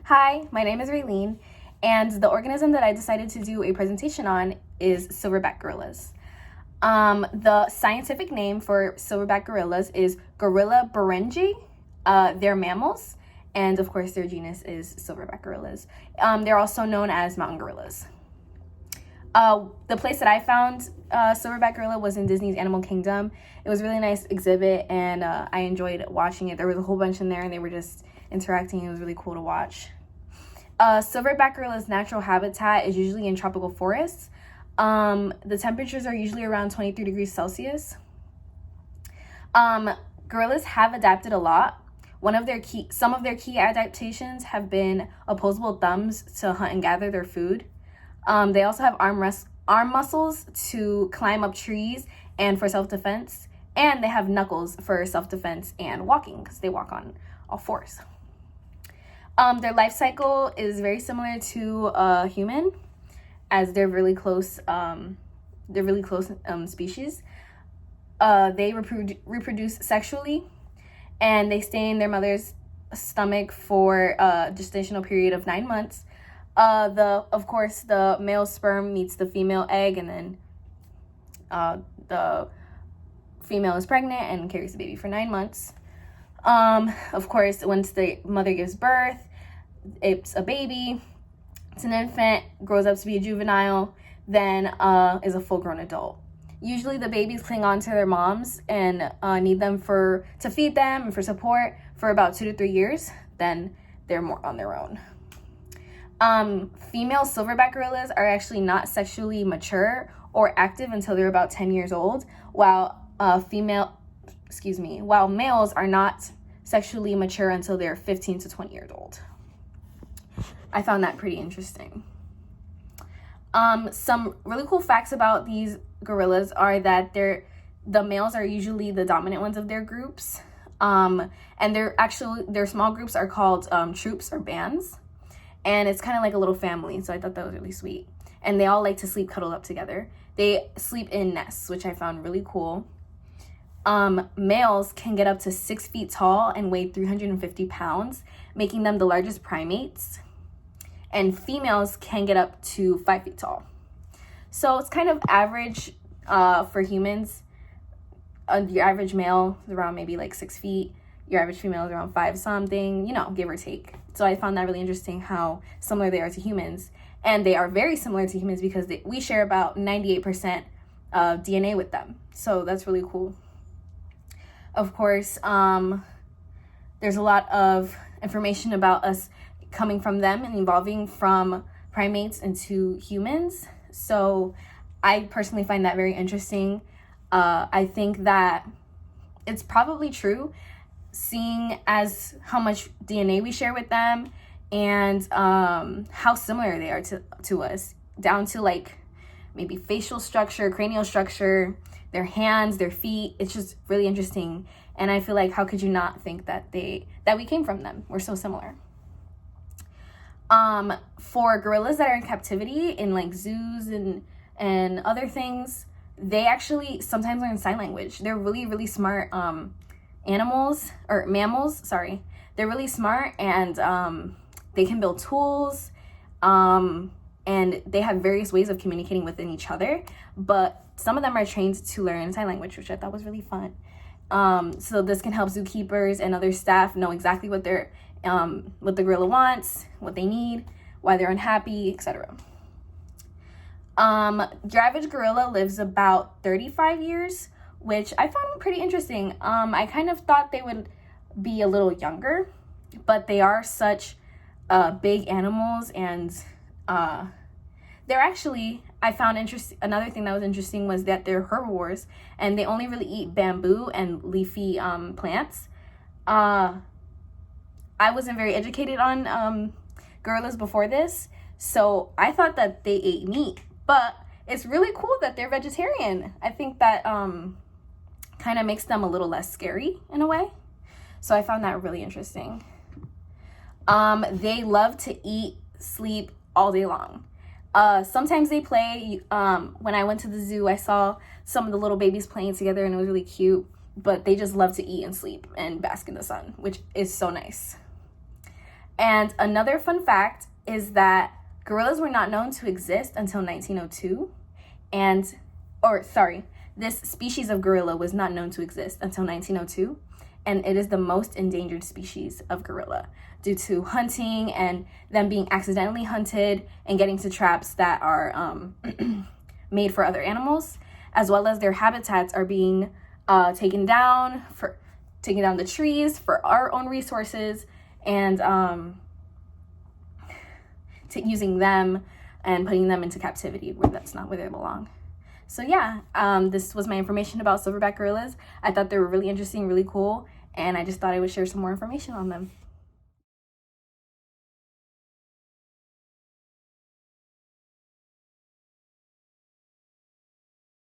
Hi, my name is Raylene, and the organism that I decided to do a presentation on is silverback gorillas. The scientific name for silverback gorillas is Gorilla berenji. They're mammals, and of course their genus is silverback gorillas. They're also known as mountain gorillas. The place that I found silverback gorilla was in Disney's Animal Kingdom. It was a really nice exhibit, and I enjoyed watching it. There was a whole bunch in there, and they were just interacting. It was really cool to watch. Silverback gorilla's natural habitat is usually in tropical forests. The temperatures are usually around 23 degrees Celsius. Gorillas have adapted a lot. Some of their key adaptations have been opposable thumbs to hunt and gather their food. They also have arm muscles to climb up trees and for self-defense. And they have knuckles for self-defense and walking because they walk on all fours. Their life cycle is very similar to a human, as they're really close. Species. They reproduce sexually, and they stay in their mother's stomach for a gestational period of 9 months. The male sperm meets the female egg, and then the female is pregnant and carries the baby for 9 months. Of course, once the mother gives birth, it's a baby, it's an infant, grows up to be a juvenile, then is a full-grown adult. Usually the babies cling on to their moms and need them to feed them and for support for about 2 to 3 years. Then they're more on their own. Female silverback gorillas are actually not sexually mature or active until they're about 10 years old, while males are not sexually mature until they're 15 to 20 years old. I found that pretty interesting. Some really cool facts about these gorillas are that the males are usually the dominant ones of their groups. And their small groups are called troops or bands. And it's kind of like a little family, so I thought that was really sweet. And they all like to sleep cuddled up together. They sleep in nests, which I found really cool. Males can get up to 6 feet tall and weigh 350 pounds, making them the largest primates. And females can get up to 5 feet tall. So it's kind of average for humans. Your average male is around maybe like 6 feet. Your average female is around 5 something, give or take. So I found that really interesting how similar they are to humans. And they are very similar to humans because we share about 98% of DNA with them. So that's really cool. Of course, there's a lot of information about us coming from them and evolving from primates into humans. So I personally find that very interesting. I think that it's probably true, seeing as how much DNA we share with them and how similar they are to us, down to like maybe facial structure, cranial structure, their hands, their feet. It's just really interesting. And I feel like, how could you not think that we came from them? We're so similar. For gorillas that are in captivity in like zoos and other things, they actually sometimes learn sign language. They're really, really smart mammals, sorry. They're really smart, and they can build tools, and they have various ways of communicating within each other, but some of them are trained to learn sign language, which I thought was really fun. So this can help zookeepers and other staff know exactly what the gorilla wants, what they need, why they're unhappy, etc. Your average gorilla lives about 35 years, which I found pretty interesting. I kind of thought they would be a little younger, but they are such big animals, and they're actually, I found another thing that was interesting was that they're herbivores, and they only really eat bamboo and leafy plants. I wasn't very educated on gorillas before this, so I thought that they ate meat, but it's really cool that they're vegetarian. I think that kind of makes them a little less scary in a way. So I found that really interesting. They love to eat, sleep all day long. Sometimes they play. When I went to the zoo, I saw some of the little babies playing together, and it was really cute. But they just love to eat and sleep and bask in the sun, which is so nice. And another fun fact is that gorillas were not known to exist until 1902. This species of gorilla was not known to exist until 1902. And it is the most endangered species of gorilla due to hunting and them being accidentally hunted and getting to traps that are made for other animals, as well as their habitats are being taken down the trees for our own resources, and using them and putting them into captivity where that's not where they belong. So yeah, this was my information about silverback gorillas. I thought they were really interesting, really cool, and I just thought I would share some more information on them.